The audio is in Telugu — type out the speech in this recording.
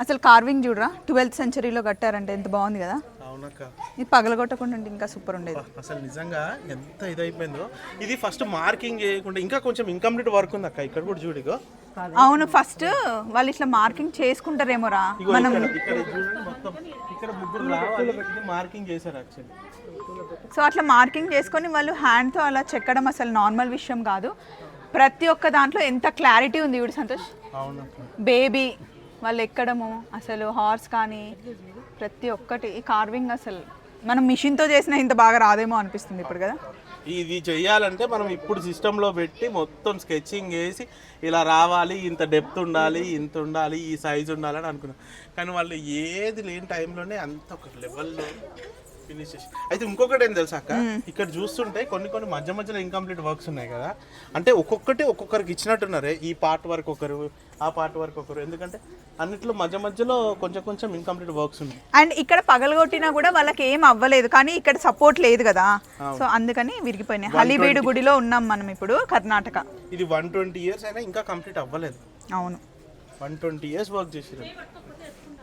అసలు కార్వింగ్ చూడరా 12th సెంచరీలో కట్టారంటే ఎంత బాగుంది కదా. అవునక్క, ఇది పగలగొట్టకుండా ఉంటే ఇంకా సూపర్ ఉండేది. అసలు నిజంగా ఎంత ఇదైపోయిందో. ఇది ఫస్ట్ మార్కింగ్ చేయకుండా ఇంకా కొంచెం ఇన్కంప్లీట్ వర్క్ ఉంది అక్క. ఇక్కడ కూడా చూడిగో. అవును, ఫస్ట్ వాళ్ళు ఇట్లా మార్కింగ్ చేసుకుంటారేమోరా. మనం ఇక్కడ చూడండి మొత్తం ఇక్కడ ముగ్గురు రావాలి, ఇది మార్కింగ్ చేశారు యాక్చువల్లీ. సో అట్లా మార్కింగ్ చేసుకొని వాళ్ళు హ్యాండ్తో అలా చెక్కడం అసలు నార్మల్ విషయం కాదు. ప్రతి ఒక్క దాంట్లో ఎంత క్లారిటీ ఉంది ఇప్పుడు సంతోష్. అవునక్క, బేబీ వాళ్ళు ఎక్కడము, అసలు హార్స్ కానీ ప్రతి ఒక్కటి కార్వింగ్ అసలు మనం మిషన్తో చేసిన ఇంత బాగా రాదేమో అనిపిస్తుంది ఇప్పుడు కదా. ఇది చెయ్యాలంటే మనం ఇప్పుడు సిస్టంలో పెట్టి మొత్తం స్కెచింగ్ వేసి ఇలా రావాలి, ఇంత డెప్త్ ఉండాలి, ఇంత ఉండాలి, ఈ సైజు ఉండాలని అనుకున్నాం. కానీ వాళ్ళు ఏది లేని టైంలోనే అంత ఒక లెవెల్లో ఫినిష్ చేసి. అయితే ఇంకొకటి ఏం తెలుసా అక్క, ఇక్కడ చూస్తుంటే కొన్ని మధ్య మధ్యలో ఇన్కంప్లీట్ వర్క్స్ ఉన్నాయి కదా. అంటే ఒక్కొక్కరికి ఇచ్చినట్టున్నారే, ఈ పార్ట్ వర్క్ ఒకరు, ఆ పార్ట్ వర్క్ ఒకరు. ఎందుకంటే అన్నిట్లో మధ్యలో కొంచెం ఇన్కంప్లీట్ వర్క్స్ ఉన్నాయి. అండ్ ఇక్కడ పగలగొట్టినా కూడా వాళ్ళకి ఏం అవ్వలేదు, కానీ ఇక్కడ సపోర్ట్ లేదు కదా. సో అందుకని విరిగిపోయినాయి. హలీబీడు గుడిలో ఉన్నాం మనం ఇప్పుడు, కర్ణాటక. ఇది 120 years అయినా ఇంకా కంప్లీట్ అవ్వలేదు. అవును, 120 years వర్క్ చేసారు.